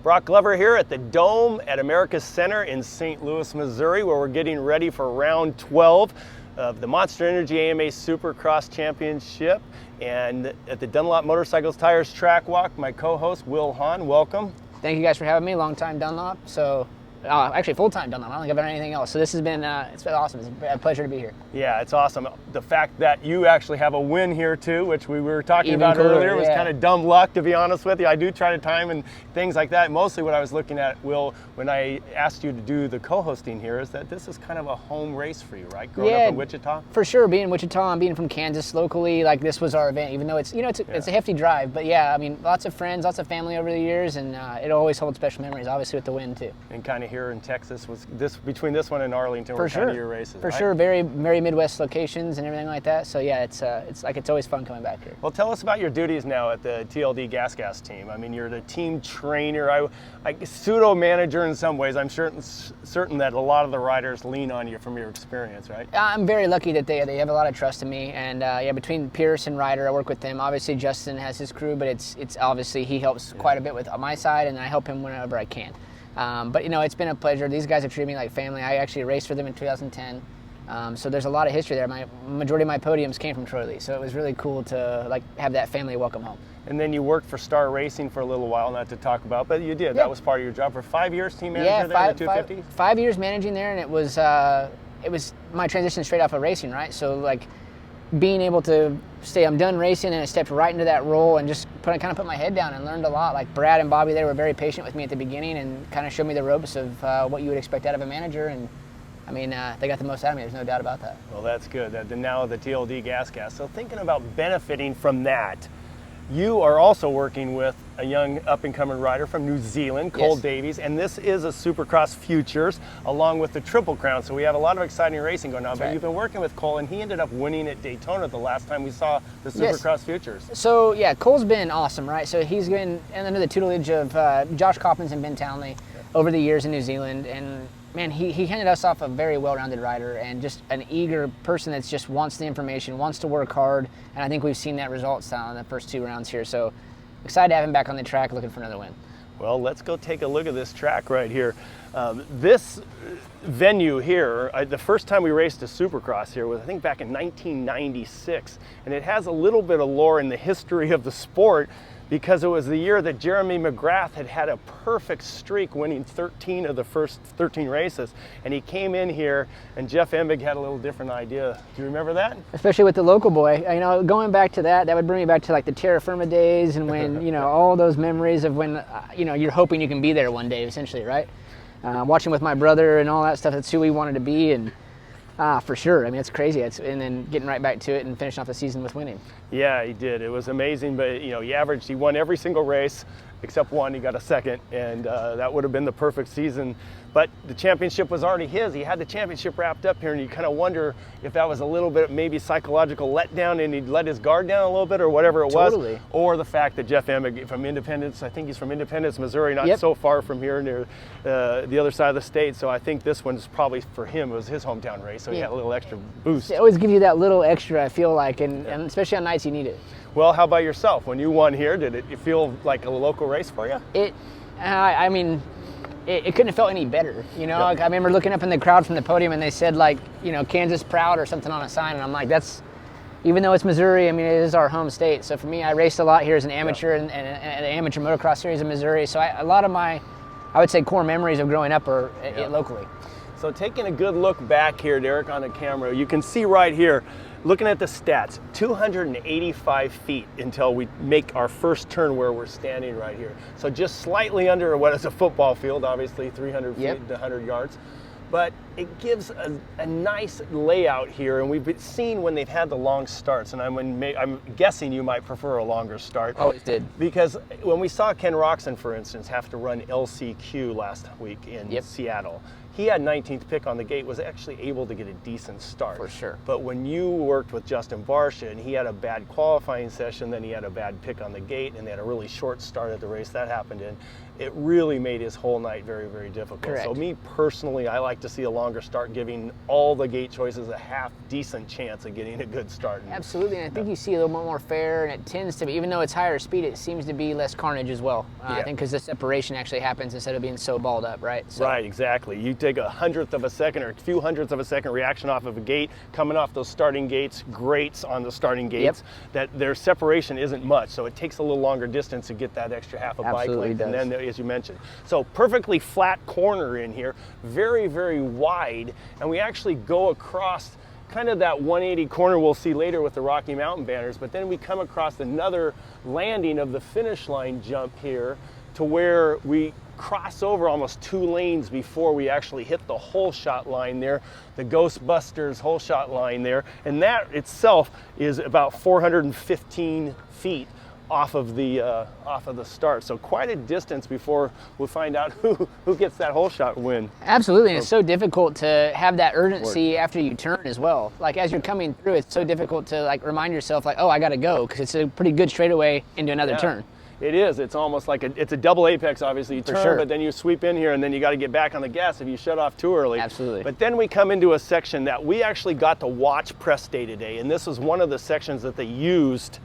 Broc Glover here at the Dome at America's Center in St. Louis, Missouri, where we're getting ready for round 12 of the Monster Energy AMA Supercross Championship. And at the Dunlop Motorcycles Tires Track Walk, my co-host Will Hahn, welcome. Thank you guys for having me. Long time Dunlop. Actually full-time Dunlop. I don't think I've done anything else. So this has been, it's been awesome. It's a pleasure to be here. Yeah, it's awesome. The fact that you actually have a win here too, which we were talking Even about cooler, earlier, was yeah. kind of dumb luck, to be honest with you. I do try to time and things like that. Mostly what I was looking at, Will, when I asked you to do the co-hosting here, is that this is kind of a home race for you, right? Growing up in Wichita? For sure. Being in Wichita and being from Kansas locally, like this was our event, even though it's, it's a hefty drive. But yeah, I mean, lots of friends, lots of family over the years, and it always holds special memories, obviously with the win too. And kind of here in Texas, between this one and Arlington were kind of your races, For right? sure, very Midwest locations and everything like that. So yeah, it's always fun coming back here. Well, tell us about your duties now at the TLD Gas team. I mean, you're the team trainer, I pseudo manager in some ways. I'm certain that a lot of the riders lean on you from your experience, right? I'm very lucky that they have a lot of trust in me, and between Pierce and Ryder, I work with them. Obviously, Justin has his crew, but it's obviously he helps quite a bit with my side, and I help him whenever I can. But it's been a pleasure. These guys have treated me like family. I actually raced for them in 2010. So there's a lot of history there. Majority of my podiums came from Troy Lee, so it was really cool to have that family welcome home. And then you worked for Star Racing for a little while, not to talk about, but you did. Yeah. That was part of your job for 5 years, team manager there in the 250s? 5 years managing there, and it was my transition straight off of racing, right? So being able to say I'm done racing, and I stepped right into that role and just put my head down and learned a lot. Like Brad and Bobby, they were very patient with me at the beginning and kind of showed me the ropes of what you would expect out of a manager. And I mean, they got the most out of me. There's no doubt about that. Well, that's good. Now the TLD Gas. So thinking about benefiting from that, you are also working with a young up-and-coming rider from New Zealand, Cole Davies, and this is a Supercross Futures along with the Triple Crown. So we have a lot of exciting racing going on. But you've been working with Cole, and he ended up winning at Daytona the last time we saw the Supercross Futures. So yeah, Cole's been awesome, right? So he's been under the tutelage of Josh Coppins and Ben Townley over the years in New Zealand, and man, he handed us off a very well-rounded rider and just an eager person that just wants the information, wants to work hard, and I think we've seen that result in the first 2 rounds here. So excited to have him back on the track, looking for another win. Well, let's go take a look at this track right here. This venue here, the first time we raced a Supercross here was, I think, back in 1996, and it has a little bit of lore in the history of the sport, because it was the year that Jeremy McGrath had a perfect streak, winning 13 of the first 13 races. And he came in here, and Jeff Emig had a little different idea. Do you remember that? Especially with the local boy. Going back to that would bring me back to the Terra Firma days, and when, all those memories of when, you're hoping you can be there one day, essentially, right? Watching with my brother and all that stuff, that's who we wanted to be. And for sure. I mean, it's crazy. And then getting right back to it and finishing off the season with winning. Yeah, he did. It was amazing. But, he won every single race except one. He got a second, and that would have been the perfect season. But the championship was already his. He had the championship wrapped up here, and you kind of wonder if that was a little bit maybe psychological letdown, and he'd let his guard down a little bit or whatever it was. Or the fact that Jeff Emig from Independence, I think he's from Independence, Missouri, not so far from here near the other side of the state. So I think this one's probably for him. It was his hometown race, so he had a little extra boost. It always gives you that little extra, I feel like, and especially on nights you need it. Well, how about yourself? When you won here, did it feel like a local race for you? It couldn't have felt any better. I remember looking up in the crowd from the podium, and they said Kansas proud or something on a sign, and I'm like, that's, even though it's Missouri, I mean, it is our home state. So for me, I raced a lot here as an amateur and an amateur motocross series in Missouri. So a lot of my, I would say, core memories of growing up are locally. So taking a good look back here, Derek, on the camera, you can see right here, looking at the stats, 285 feet until we make our first turn where we're standing right here. So just slightly under what is a football field, obviously 300 feet to 100 yards. But it gives a nice layout here, and we've seen when they've had the long starts, and I'm guessing you might prefer a longer start. Always did. Because when we saw Ken Roxon, for instance, have to run LCQ last week in Seattle, he had 19th pick on the gate, was actually able to get a decent start. For sure. But when you worked with Justin Varsha and he had a bad qualifying session, then he had a bad pick on the gate, and they had a really short start at the race that happened in, it really made his whole night very, very difficult. Correct. So me personally, I like to see a longer start, giving all the gate choices a half decent chance of getting a good start. Absolutely, and I think you see a little bit more fair, and it tends to be, even though it's higher speed, it seems to be less carnage as well. I think because the separation actually happens instead of being so balled up, right? So. Right, exactly. You take a hundredth of a second or a few hundredths of a second reaction off of a gate, coming off those starting gates, grates on the starting gates, that their separation isn't much, so it takes a little longer distance to get that extra half a bike length, and then, as you mentioned. So perfectly flat corner in here, very, very wide, and we actually go across kind of that 180 corner we'll see later with the Rocky Mountain banners, but then we come across another landing of the finish line jump here to where we cross over almost 2 lanes before we actually hit the hole shot line there, the Ghostbusters hole shot line there, and that itself is about 415 feet off of the start. So quite a distance before we find out who gets that hole shot win. Absolutely, and it's so difficult to have that urgency after you turn as well. Like as you're coming through, it's so difficult to like remind yourself like, oh, I got to go, because it's a pretty good straightaway into another turn. It is. It's almost like it's a double apex, obviously. You turn, but then you sweep in here, and then you got to get back on the gas if you shut off too early. Absolutely. But then we come into a section that we actually got to watch press day today, and this was one of the sections that they used,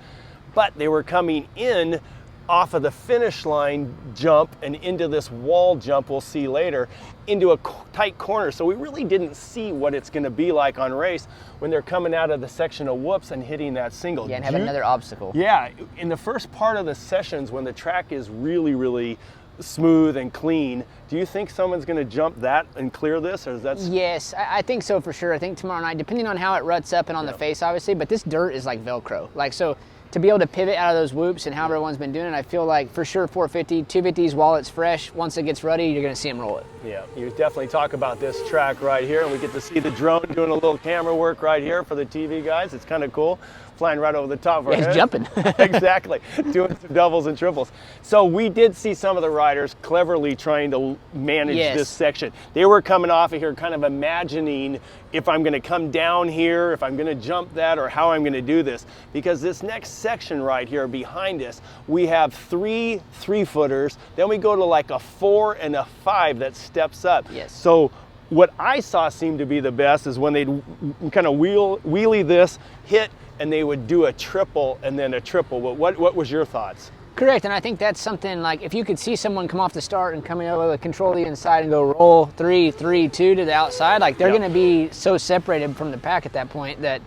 but they were coming in off of the finish line jump and into this wall jump we'll see later, into a tight corner. So we really didn't see what it's going to be like on race when they're coming out of the section of whoops and hitting that single. Yeah, and have another obstacle. Yeah, in the first part of the sessions when the track is really, really smooth and clean, do you think someone's going to jump that and clear this, or is that? Yes, I think so for sure. I think tomorrow night, depending on how it ruts up and on the face, obviously, but this dirt is like Velcro. Like, so to be able to pivot out of those whoops and how everyone's been doing it, I feel like for sure 450, 250s while it's fresh, once it gets ruddy, you're going to see them roll it. Yeah, you definitely talk about this track right here, and we get to see the drone doing a little camera work right here for the TV guys. It's kind of cool, flying right over the top of our heads. He's jumping. Exactly, doing some doubles and triples. So we did see some of the riders cleverly trying to manage this section. They were coming off of here kind of imagining if I'm going to come down here, if I'm going to jump that, or how I'm going to do this. Because this next section right here behind us, we have 3 3-footers, then we go to like a 4 and a 5 that steps up. Yes. So what I saw seemed to be the best is when they'd kind of wheelie this, hit, and they would do a triple and then a triple. What was your thoughts? Correct, and I think that's something like if you could see someone come off the start and coming over to control the inside and go roll 3, 3, 2 to the outside, like they're going to be so separated from the pack at that point that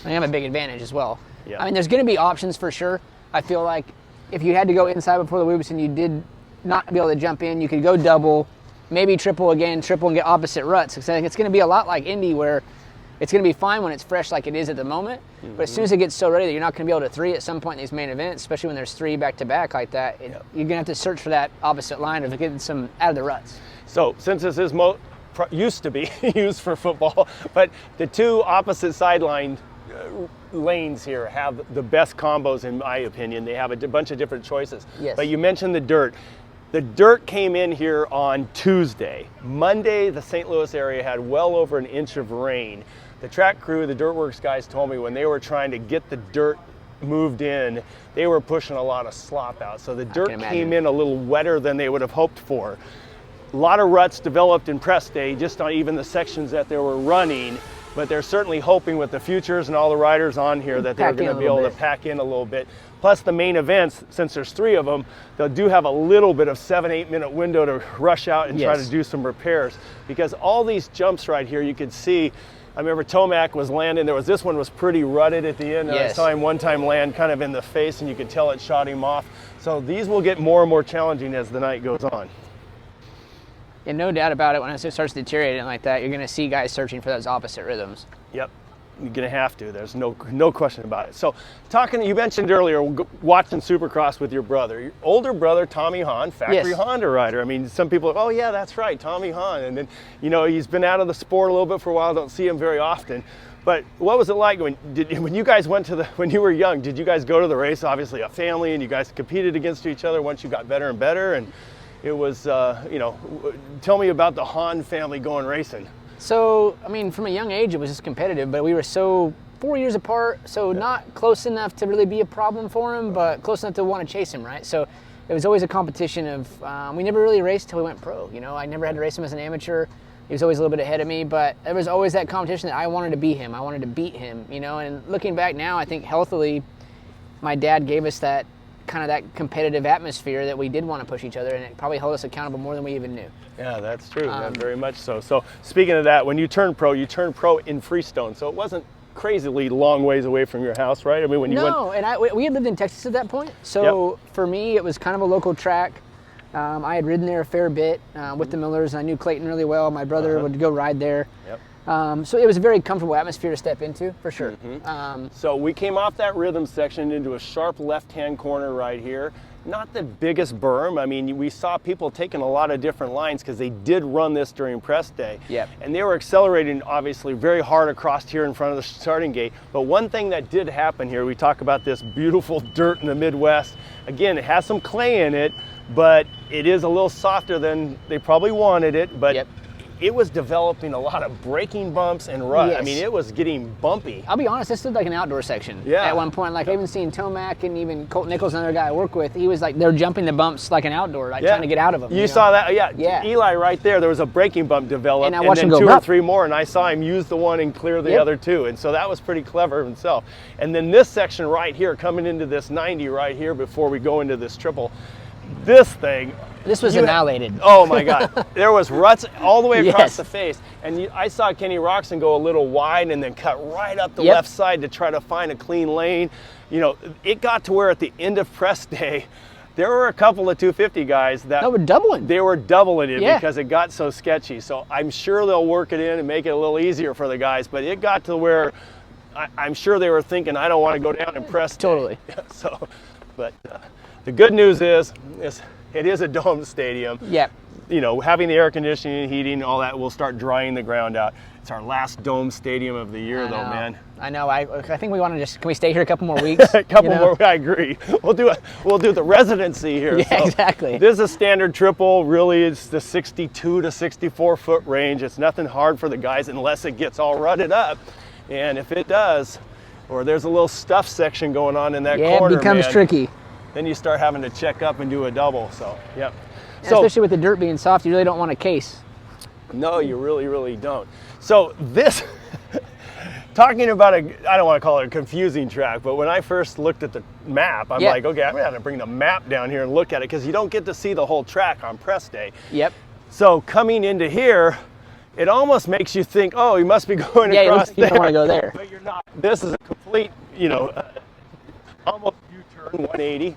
they have a big advantage as well. I mean, there's going to be options for sure. I feel like if you had to go inside before the whoops and you did not be able to jump in, you could go double, maybe triple again, triple and get opposite ruts. Because I think it's going to be a lot like Indy where it's going to be fine when it's fresh like it is at the moment, but as soon as it gets so ready that you're not going to be able to 3 at some point in these main events, especially when there's 3 back-to-back like that, you're going to have to search for that opposite line of getting some out of the ruts. So since this is used to be used for football, but the 2 opposite sideline lanes here have the best combos in my opinion. They have a bunch of different choices. Yes. But you mentioned the dirt. The dirt came in here on Tuesday. Monday, the St. Louis area had well over an inch of rain. The track crew, the Dirtworks guys told me when they were trying to get the dirt moved in, they were pushing a lot of slop out. So the dirt came in a little wetter than they would have hoped for. A lot of ruts developed in press day, just on even the sections that they were running, but they're certainly hoping with the futures and all the riders on here that they're going to be able to pack in a little bit. Plus the main events, since there's 3 of them, they'll do have a little bit of 7-8 minute window to rush out and try to do some repairs. Because all these jumps right here, you could see, I remember Tomac was landing, this one was pretty rutted at the end. I saw him one time land kind of in the face and you could tell it shot him off. So these will get more and more challenging as the night goes on. And no doubt about it, when it starts deteriorating like that, you're going to see guys searching for those opposite rhythms. Yep, you're going to have to. There's no question about it. So you mentioned earlier watching Supercross with your brother. Your older brother, Tommy Hahn, factory Honda rider. I mean, some people are, oh yeah, that's right, Tommy Hahn. And then, he's been out of the sport a little bit for a while, don't see him very often. But what was it like when you guys went when you were young, did you guys go to the race? Obviously a family, and you guys competed against each other once you got better and better, and it was, you know, tell me about the Hahn family going racing. So, I mean, from a young age, it was just competitive, but we were so 4 years apart, so not close enough to really be a problem for him, but close enough to want to chase him, right? So it was always a competition of, we never really raced till we went pro, you know? I never had to race him as an amateur. He was always a little bit ahead of me, but there was always that competition that I wanted to be him. I wanted to beat him, you know? And looking back now, I think healthily, my dad gave us that kind of that competitive atmosphere that we did want to push each other, and it probably held us accountable more than we even knew. Yeah, that's true. Yeah, very much so. So speaking of that, when you turned pro in Freestone, so it wasn't crazily long ways away from your house, right? I mean, when you went... No, and we had lived in Texas at that point, so for me, it was kind of a local track. I had ridden there a fair bit with the Millers, and I knew Clayton really well. My brother would go ride there. So it was a very comfortable atmosphere to step into, for sure. So we came off that rhythm section into a sharp left-hand corner right here. Not the biggest berm. I mean, we saw people taking a lot of different lines because they did run this during press day. And they were accelerating, obviously, very hard across here in front of the starting gate. But one thing that did happen here, we talk about this beautiful dirt in the Midwest. Again, it has some clay in it, but it is a little softer than they probably wanted it. But it was developing a lot of braking bumps and rut. I mean, it was getting bumpy. I'll be honest, this looked like an outdoor section at one point. Like, I even seen Tomac and even Colt Nichols, another guy I work with, he was like, they're jumping the bumps like an outdoor, like trying to get out of them. You saw that? Yeah. Eli right there, there was a braking bump developed, and I watched him then go two or three more, and I saw him use the one and clear the other two. And so that was pretty clever himself. And then this section right here, coming into this 90 right here before we go into this triple, this thing, this was annihilated. Oh my God. There was ruts all the way across the face. And I saw Kenny Roxon go a little wide and then cut right up the left side to try to find a clean lane. You know, it got to where at the end of press day, there were a couple of 250 guys that were doubling. They were doubling it because it got so sketchy. So I'm sure they'll work it in and make it a little easier for the guys. But it got to where I'm sure they were thinking, I don't want to go down and press day. Totally. So, but the good news is it is a domed stadium. You know, having the air conditioning and heating, all that will start drying the ground out. It's our last dome stadium of the year, though, man. I know. I think we want to just, can we stay here a couple more weeks? A couple more. I agree. We'll do the residency here. Yeah, exactly. This is a standard triple. Really, it's the 62 to 64 foot range. It's nothing hard for the guys unless it gets all rutted up. And if it does, or there's a little stuff section going on in that corner, it becomes tricky. Then you start having to check up and do a double. So, especially with the dirt being soft, you really don't want a case. No, you really, really don't. So this, talking about I don't want to call it a confusing track, but when I first looked at the map, I'm like, okay, I'm going to have to bring the map down here and look at it because you don't get to see the whole track on press day. So coming into here, it almost makes you think, oh, you must be going across there. You don't want to go there. But you're not. This is a complete, you know, almost U-turn 180.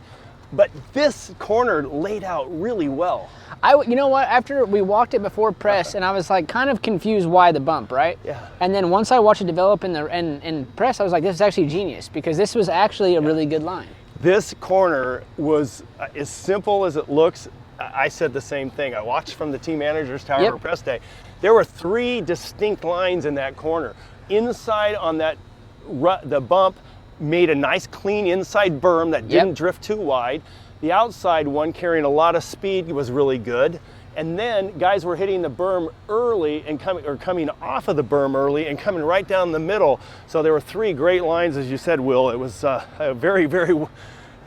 But this corner laid out really well. You know what? After we walked it before press, and I was like kind of confused why the bump, right? And then once I watched it develop in press, I was like, this is actually genius because this was actually a really good line. This corner was as simple as it looks. I said the same thing. I watched from the team manager's tower for press day. There were 3 distinct lines in that corner. Inside on that the bump made a nice clean inside berm that didn't drift too wide. The outside one carrying a lot of speed was really good. And then guys were hitting the berm early and coming off of the berm early and coming right down the middle. So there were 3 great lines, as you said, Will. It was a very, very,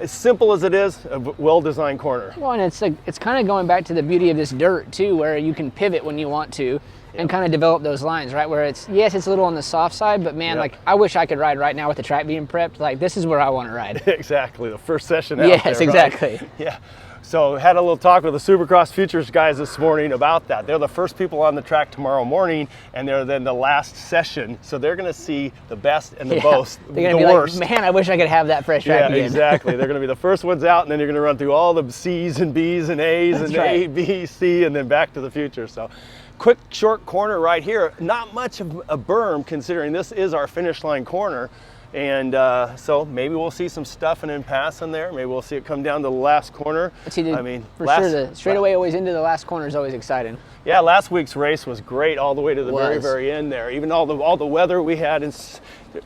as simple as it is, a well-designed corner. Well, and it's kind of going back to the beauty of this dirt too, where you can pivot when you want to. And kind of develop those lines, right? Where it's a little on the soft side, but man, like I wish I could ride right now with the track being prepped. Like this is where I want to ride. Exactly, the first session out there, exactly. Yeah. So had a little talk with the Supercross Futures guys this morning about that. They're the first people on the track tomorrow morning, and they're then the last session. So they're going to see the best and the most, they're gonna be worst. Like, man, I wish I could have that fresh track again. Exactly. They're going to be the first ones out, and then you're going to run through all the C's and B's and A's and A, B, C, and then back to the future. So. Quick short corner right here, not much of a berm considering this is our finish line corner, and so maybe we'll see some stuff and pass in there. Maybe we'll see it come down to the last corner. I mean, for sure, the straightaway always into the last corner is always exciting. Yeah, last week's race was great all the way to the very, very end there. Even all the weather we had,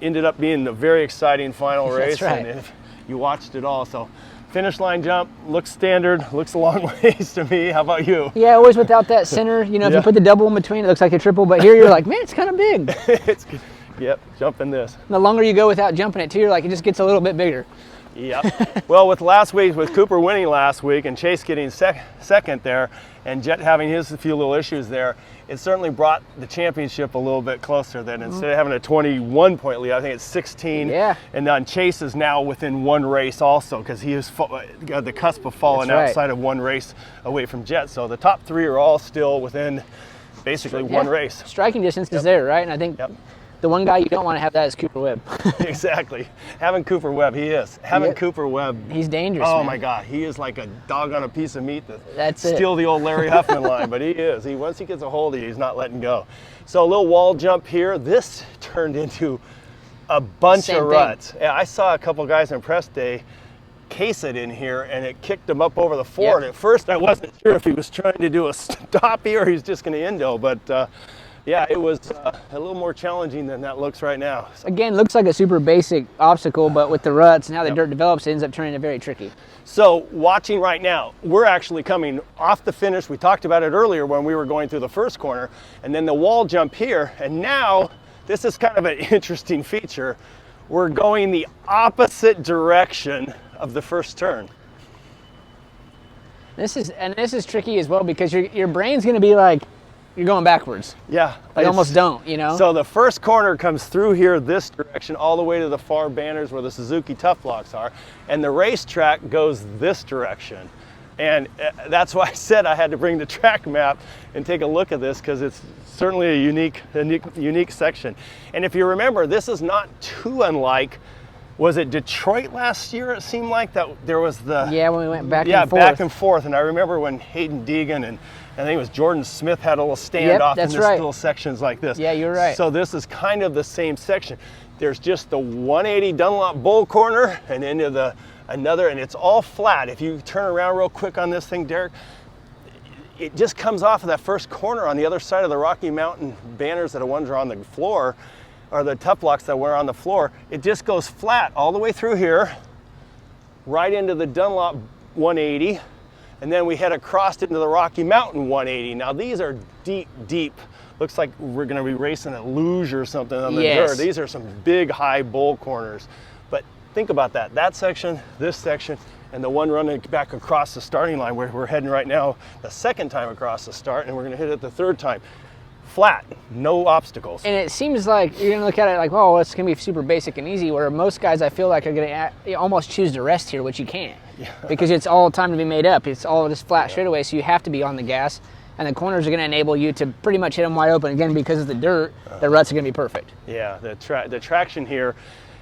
ended up being a very exciting final race. That's right. And you watched it all. So Finish line jump looks standard, looks a long ways to me. How about you? Yeah, always without that center. You know, if you put the double in between, it looks like a triple. But here you're like, man, it's kind of big. It's good. Yep, jumping this. And the longer you go without jumping it too, you're like, it just gets a little bit bigger. Yep. Well, with last week, with Cooper winning last week and Chase getting second there, and Jet having his few little issues there, it certainly brought the championship a little bit closer. Then instead of having a 21-point lead, I think it's 16. Yeah. And then Chase is now within one race also, because he is got the cusp of falling outside of one race away from Jet. So the top three are all still within basically one race. Striking distance is there, right? And I think the one guy you don't want to have that is Cooper Webb. Exactly. Having Cooper Webb, he is. Having Cooper Webb. He's dangerous, Oh, man. my God. He is like a dog on a piece of meat That's steal the old Larry Huffman line, but he is. Once he gets a hold of you, he's not letting go. So a little wall jump here. This turned into a bunch of ruts. Yeah, I saw a couple guys in press day case it in here, and it kicked him up over the floor. And at first, I wasn't sure if he was trying to do a stoppie or he's just going to endo, but yeah, it was a little more challenging than that looks right now. So. Again, looks like a super basic obstacle, but with the ruts and how the dirt develops, it ends up turning it very tricky. So watching right now, we're actually coming off the finish. We talked about it earlier when we were going through the first corner, and then the wall jump here. And now, this is kind of an interesting feature. We're going the opposite direction of the first turn. This is tricky as well, because your brain's going to be like, you're going backwards. Yeah. Like almost don't, you know? So the first corner comes through here this direction all the way to the far banners where the Suzuki Tough Blocks are, and the racetrack goes this direction. And that's why I said I had to bring the track map and take a look at this, because it's certainly a unique section. And if you remember, this is not too unlike, was it Detroit last year? It seemed like that there was the... Yeah, when we went back and forth. Yeah, back and forth. And I remember when Hayden Deegan and I think it was Jordan Smith had a little standoff in this little sections like this. Yeah, you're right. So this is kind of the same section. There's just the 180 Dunlop bull corner and into another, and it's all flat. If you turn around real quick on this thing, Derek, it just comes off of that first corner on the other side of the Rocky Mountain banners that the ones are on the floor, or the Tough Blocks that were on the floor. It just goes flat all the way through here, right into the Dunlop 180. And then we head across into the Rocky Mountain 180. Now these are deep. Looks like we're gonna be racing at luge or something on the dirt. These are some big high bull corners. But think about that. That section, this section, and the one running back across the starting line where we're heading right now, the second time across the start, and we're gonna hit it the third time. Flat, no obstacles. And it seems like you're gonna look at it like, oh, it's gonna be super basic and easy, where most guys I feel like are gonna almost choose to rest here, which you can't. Yeah. Because it's all time to be made up. It's all just flat straightaway, so you have to be on the gas. And the corners are gonna enable you to pretty much hit them wide open. Again, because of the dirt, the ruts are gonna be perfect. Yeah, the traction here.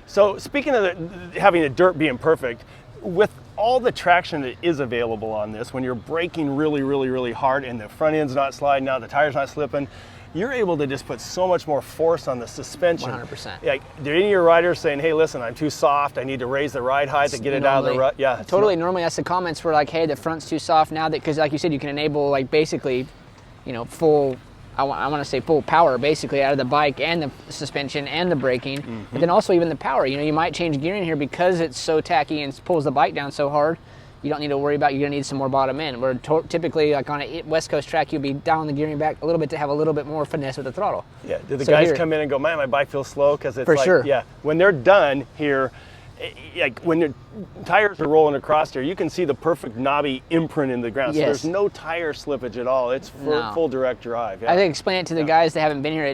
So speaking of having the dirt being perfect, with all the traction that is available on this, when you're braking really hard and the front end's not sliding out, the tire's not slipping, you're able to just put so much more force on the suspension. 100%. Like, are any of your riders saying, hey, listen, I'm too soft, I need to raise the ride height to get it out of the rut? Yeah. Totally. Normally that's the comments were like, hey, the front's too soft now, that because like you said, you can enable like basically, you know, full, I want to say full power basically out of the bike and the suspension and the braking, but then also even the power. You know, you might change gearing here because it's so tacky and pulls the bike down so hard. You don't need to worry about, you're going to need some more bottom end. Where typically, like on a West Coast track, you'll be down the gearing back a little bit to have a little bit more finesse with the throttle. Yeah, do the guys come in and go, man, my bike feels slow? Because it's yeah, when they're done here, like when the tires are rolling across here, you can see the perfect knobby imprint in the ground. So there's no tire slippage at all. It's full direct drive. Yeah. I think explain it to the guys that haven't been here.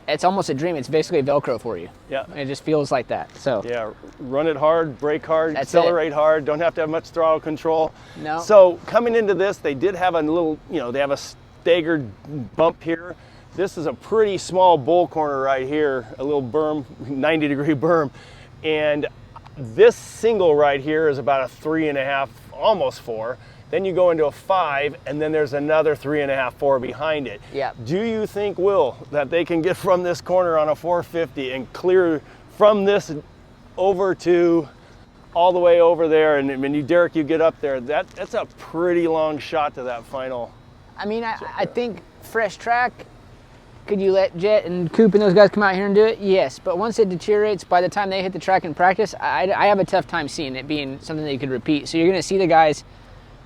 It's almost a dream. It's basically Velcro for you. Yeah. It just feels like that. So yeah, run it hard, brake hard, accelerate hard. Don't have to have much throttle control. No. So coming into this, they did have a little, they have a staggered bump here. This is a pretty small bull corner right here, a little berm, 90-degree berm. And this single right here is about a 3.5, almost 4. Then you go into a 5, and then there's another 3.5, 4 behind it. Yeah. Do you think, Will, that they can get from this corner on a 450 and clear from this over to all the way over there? And when Derek, you get up there, that's a pretty long shot to that final. I mean, I think fresh track, Could you let Jet and Coop and those guys come out here and do it? Yes, but once it deteriorates, by the time they hit the track in practice, I have a tough time seeing it being something that you could repeat. So you're going to see the guys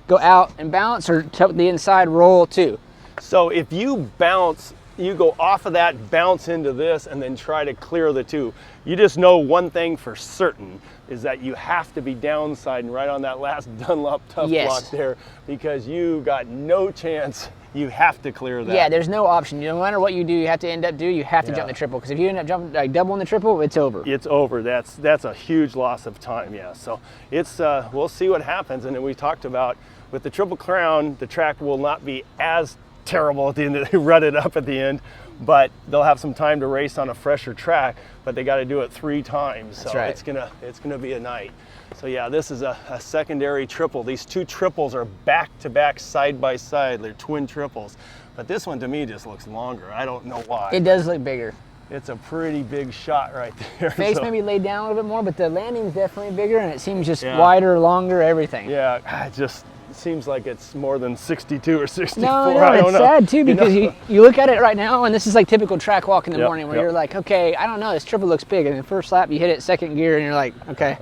go out and bounce or tuck the inside roll too. So if you bounce, you go off of that, bounce into this, and then try to clear the two. You just know one thing for certain is that you have to be downsiding right on that last Dunlop tough block there, because you got no chance. You have to clear that. Yeah, there's no option. No matter what you do, you have to end up you have to jump the triple, because if you end up jumping like doubling the triple, it's over. It's over. That's a huge loss of time. Yeah. So it's we'll see what happens. And then we talked about with the Triple Crown, the track will not be as terrible at the end. They rut it up at the end, but they'll have some time to race on a fresher track. But they got to do it 3 times. So that's right. It's gonna be a night. So yeah, this is a secondary triple. These 2 triples are back to back, side by side. They're twin triples. But this one to me just looks longer. I don't know why. It does look bigger. It's a pretty big shot right there. Face maybe laid down a little bit more, but the landing's definitely bigger, and it seems just wider, longer, everything. Yeah, it just seems like it's more than 62 or 64. No, I don't it's know. sad too, because you look at it right now, and this is like typical track walk in the morning, where yep. you're like, okay, I don't know, this triple looks big, and the first lap you hit it second gear, and you're like, okay,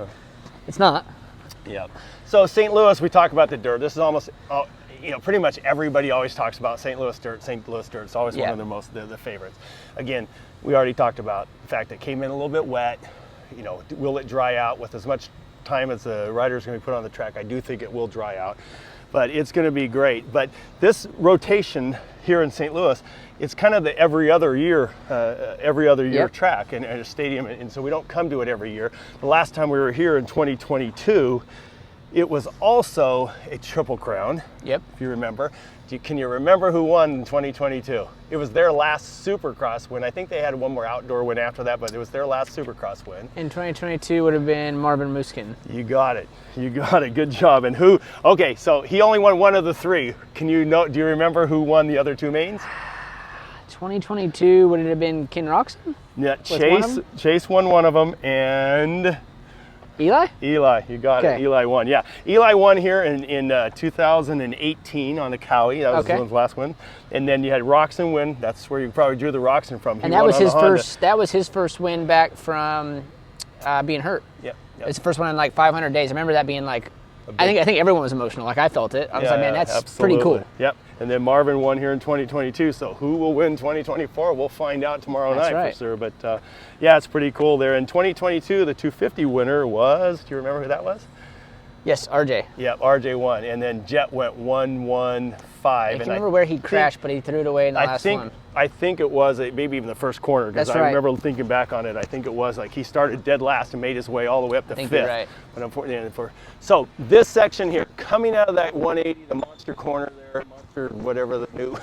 it's not. Yeah. So St. Louis, we talk about the dirt. This is almost, pretty much everybody always talks about St. Louis dirt. St. Louis dirt. It's always one of the favorites. Again, we already talked about the fact that it came in a little bit wet. Will it dry out with as much time as the rider's going to be put on the track? I do think it will dry out, but it's going to be great. But this rotation here in St. Louis, it's kind of the every other year track and a stadium, and so we don't come to it every year. The last time we were here in 2022, it was also a Triple Crown. Yep. If you remember. Can you remember who won in 2022? It was their last Supercross win. I think they had one more outdoor win after that, but it was their last Supercross win. In 2022 would have been Marvin Muskin. You got it. Good job. And who? Okay, so he only won one of the 3. Do you remember who won the other 2 mains? 2022 would it have been Ken Roxon? Yeah, Chase won one of them, and Eli, you got it. Eli won. Yeah, Eli won here in 2018 on the Cowie. That was his last one. And then you had Roxon win. That's where you probably drew the Roxon from. And that was his first. That was his first win back from being hurt. Yep. It's the first one in like 500 days. I remember that being like, I think everyone was emotional. Like I felt it. I was like, man, that's pretty cool. Yep. And then Marvin won here in 2022. So who will win 2024? We'll find out tomorrow night for sure. But it's pretty cool there. In 2022, the 250 winner was. Do you remember who that was? Yes, RJ. Yep, RJ won. And then Jet went 1-1-5. I can't remember where he crashed, but he threw it away in the last one. I think it was maybe even the first corner, because I remember thinking back on it. I think it was like he started dead last and made his way all the way up to 5th. You're right. But unfortunately, so this section here, coming out of that 180, the monster corner there, monster whatever the new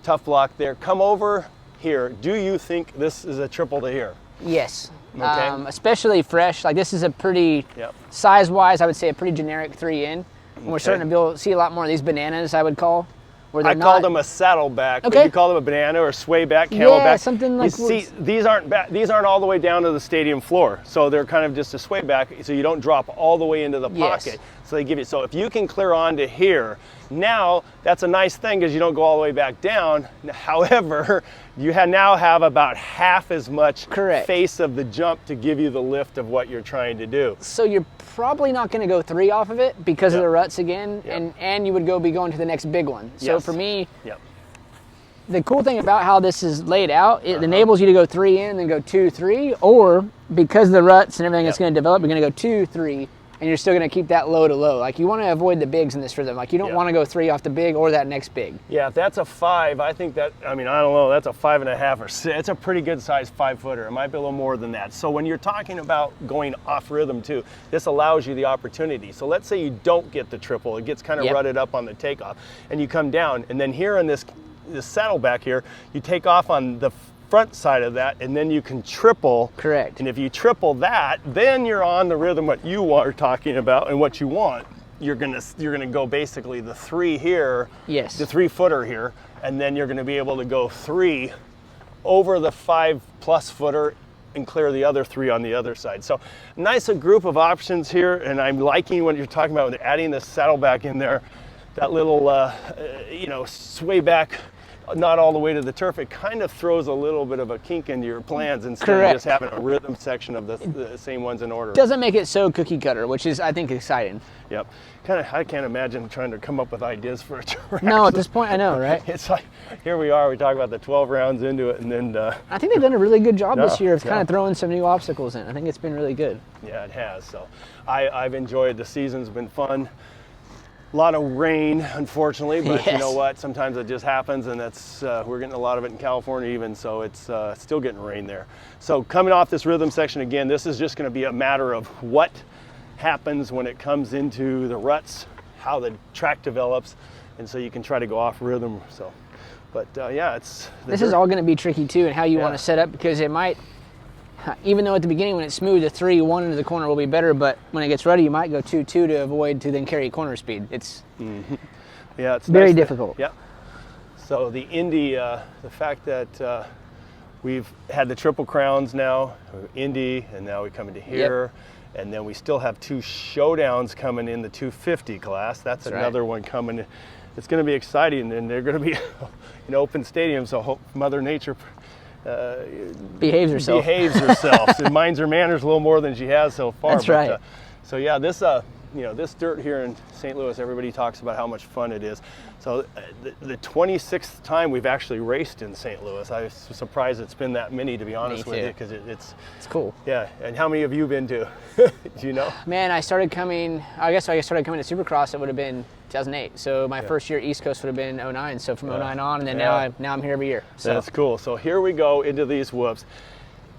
tough block there, come over here. Do you think this is a triple to here? Yes. Okay. Especially fresh. Like this is a pretty, size-wise, I would say a pretty generic 3-in. And we're starting to see a lot more of these bananas, I would call. I called them a saddleback, but you call them a banana or swayback, camelback. Yeah, something like that. See, these aren't all the way down to the stadium floor, so they're kind of just a swayback, so you don't drop all the way into the pocket. So they give you. So if you can clear on to here, now that's a nice thing because you don't go all the way back down. However, you now have about half as much face of the jump to give you the lift of what you're trying to do. So you're probably not going to go 3 off of it because of the ruts again, and you would be going to the next big one. So for me, the cool thing about how this is laid out, it enables you to go 3 in and then go 2-3, or because of the ruts and everything that's going to develop, you're going to go 2-3, and you're still going to keep that low to low. Like you want to avoid the bigs in this rhythm. Like you don't want to go 3 off the big or that next big. Yeah, if that's a 5, I think that, I don't know, that's a 5.5 or 6. It's a pretty good size 5-footer. It might be a little more than that. So when you're talking about going off rhythm too, this allows you the opportunity. So let's say you don't get the triple, it gets kind of rutted up on the takeoff, and you come down, and then here in this saddleback here, you take off on the front side of that, and then you can triple. Correct. And if you triple that, then you're on the rhythm what you are talking about and what you want. You're gonna go basically the 3 here, the 3-footer here, and then you're gonna be able to go 3 over the 5+ footer and clear the other 3 on the other side. So nice a group of options here, and I'm liking what you're talking about with adding the saddleback in there, that little sway back not all the way to the turf, it kind of throws a little bit of a kink into your plans instead Correct. of just having a rhythm section of the same ones in order. Doesn't make it so cookie cutter, which is, I think, exciting. Yep. I can't imagine trying to come up with ideas for a track. No, at this point, I know, right? It's like, here we are, we talk about the 12 rounds into it, and then... I think they've done a really good job this year of yeah. kind of throwing some new obstacles in. I think it's been really good. Yeah, it has. So I've enjoyed the season's been fun. A lot of rain, unfortunately, but Yes. you know what? Sometimes it just happens, and that's we're getting a lot of it in California even, so it's still getting rain there. So coming off this rhythm section again, this is just going to be a matter of what happens when it comes into the ruts, how the track develops, and so you can try to go off rhythm. So, but yeah, This is all going to be tricky too, and how you want to set up, because it might, even though at the beginning when it's smooth, the 3-1 into the corner will be better, but when it gets ruddy, you might go 2-2 to avoid to then carry corner speed. It's yeah, it's very nice difficult. Yeah. So the Indy, the fact that we've had the Triple Crowns now, Indy, and now we come into here. Yep. And then we still have 2 showdowns coming in the 250 class. That's another one coming. It's going to be exciting, and they're going to be in open stadium, so hope Mother Nature behaves herself. And minds her manners a little more than she has so far. That's right. So yeah, this this dirt here in St. Louis, everybody talks about how much fun it is. So the 26th time we've actually raced in St. Louis. I was surprised it's been that many, to be honest with you, because it's cool. Yeah, and how many have you been to? Do you know? Man, I started coming to Supercross, it would have been 2008. So my first year at East Coast would have been 09. So from 09 on, and then now I'm here every year. So that's cool. So here we go into these whoops.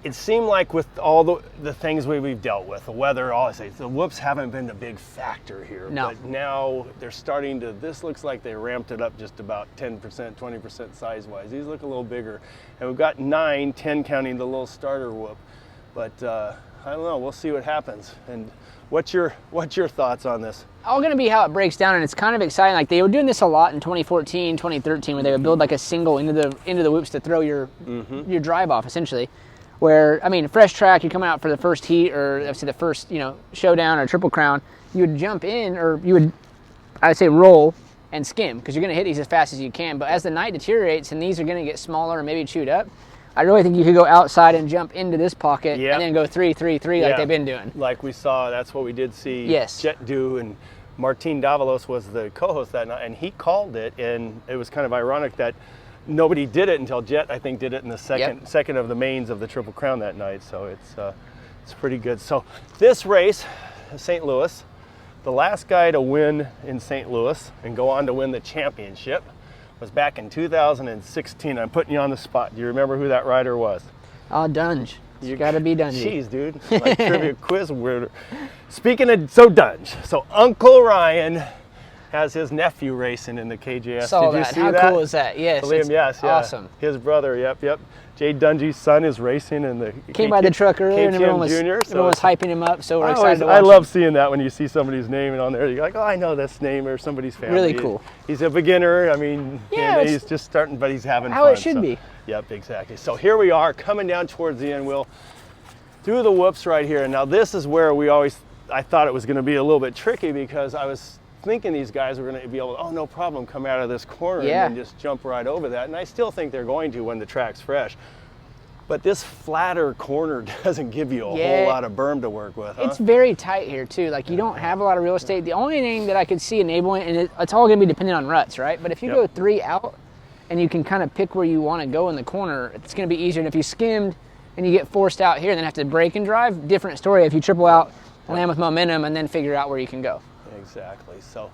It seemed like with all the things we've dealt with, the weather, all I say, the whoops haven't been a big factor here. No. But now they're starting to, this looks like they ramped it up just about 10%, 20% size-wise. These look a little bigger. And we've got 9, 10 counting the little starter whoop. But I don't know, we'll see what happens. And what's your thoughts on this? All going to be how it breaks down, and it's kind of exciting. Like they were doing this a lot in 2014, 2013, where they would build like a single into the whoops to throw your drive off, essentially. Where, I mean, fresh track, you're coming out for the first heat, or obviously the first, showdown or Triple Crown, you would jump in, or you would, I would say, roll and skim, because you're going to hit these as fast as you can. But as the night deteriorates and these are going to get smaller and maybe chewed up, I really think you could go outside and jump into this pocket and then go 3-3-3 like they've been doing. Like we saw, that's what we did see Jet do, and Martin Davalos was the co-host that night, and he called it, and it was kind of ironic that nobody did it until Jet, I think, did it in the second of the mains of the Triple Crown that night. So it's pretty good. So this race, St. Louis, the last guy to win in St. Louis and go on to win the championship was back in 2016. I'm putting you on the spot. Do you remember who that rider was? Oh, Dunge. You got to be Dunge. Jeez, dude. Like trivia quiz winner. Speaking of Dunge, so Uncle Ryan has his nephew racing in the KJS. Saw Did you that. see How that? cool is that? Yes. Liam, yes, yeah. Awesome. His brother, yep. Jay Dungy's son is racing in the Came by the truck earlier, and everyone was hyping him up, so we're excited to watch I love seeing that when you see somebody's name and on there. You're like, oh, I know this name or somebody's family. Really cool. He's a beginner. I mean, he's just starting, but he's having fun. How it should be. Yep, exactly. So here we are coming down towards the end, Will, through the whoops right here. And now this is where I thought it was going to be a little bit tricky, because I was thinking these guys were going to be able to, no problem, come out of this corner and then just jump right over that. And I still think they're going to when the track's fresh. But this flatter corner doesn't give you a whole lot of berm to work with, huh? It's very tight here, too. Like, you don't have a lot of real estate. The only thing that I could see enabling, and it's all going to be dependent on ruts, right? But if you go 3 out and you can kind of pick where you want to go in the corner, it's going to be easier. And if you skimmed and you get forced out here and then have to brake and drive, different story. If you triple out, land with momentum, and then figure out where you can go. Exactly. So,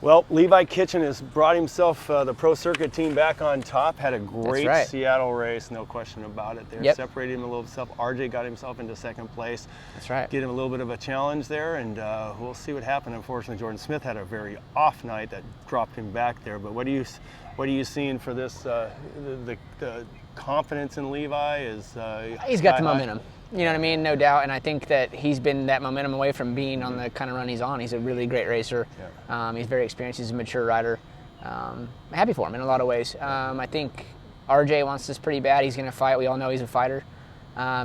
well, Levi Kitchen has brought himself the Pro Circuit team back on top. Had a great Seattle race, no question about it. They separated him a little bit. RJ got himself into second place. That's right. Did him a little bit of a challenge there, and we'll see what happened. Unfortunately, Jordan Smith had a very off night that dropped him back there. But what are you seeing for this? The confidence in Levi is he's got the momentum. You know what I mean? No doubt. And I think that he's been that momentum away from being on the kind of run he's on. He's a really great racer. Yeah. He's very experienced. He's a mature rider. Happy for him in a lot of ways. I think RJ wants this pretty bad. He's going to fight. We all know he's a fighter.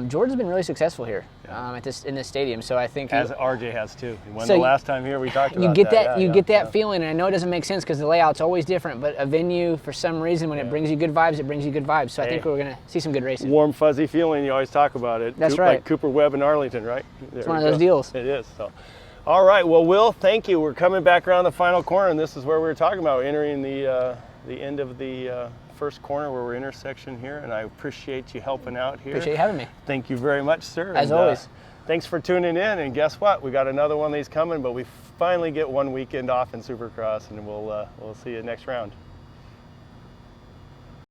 Jordan's been really successful here in this stadium. So I think as RJ has too. He won so the last time here. We talked about you get that. You get that feeling, and I know it doesn't make sense because the layout's always different. But a venue, for some reason, when it brings you good vibes, it brings you good vibes. So I think we're gonna see some good racing. Warm, fuzzy feeling. You always talk about it. That's right. Like Cooper Webb and Arlington, right? It's one of those deals. It is. So, all right. Well, Will, thank you. We're coming back around the final corner, and this is where we were talking about entering the end of the first corner where we're intersection here, and I appreciate you helping out here. Appreciate you having me. Thank you very much, sir. As always. Thanks for tuning in, and guess what? We got another one of these coming, but we finally get one weekend off in Supercross, and we'll see you next round.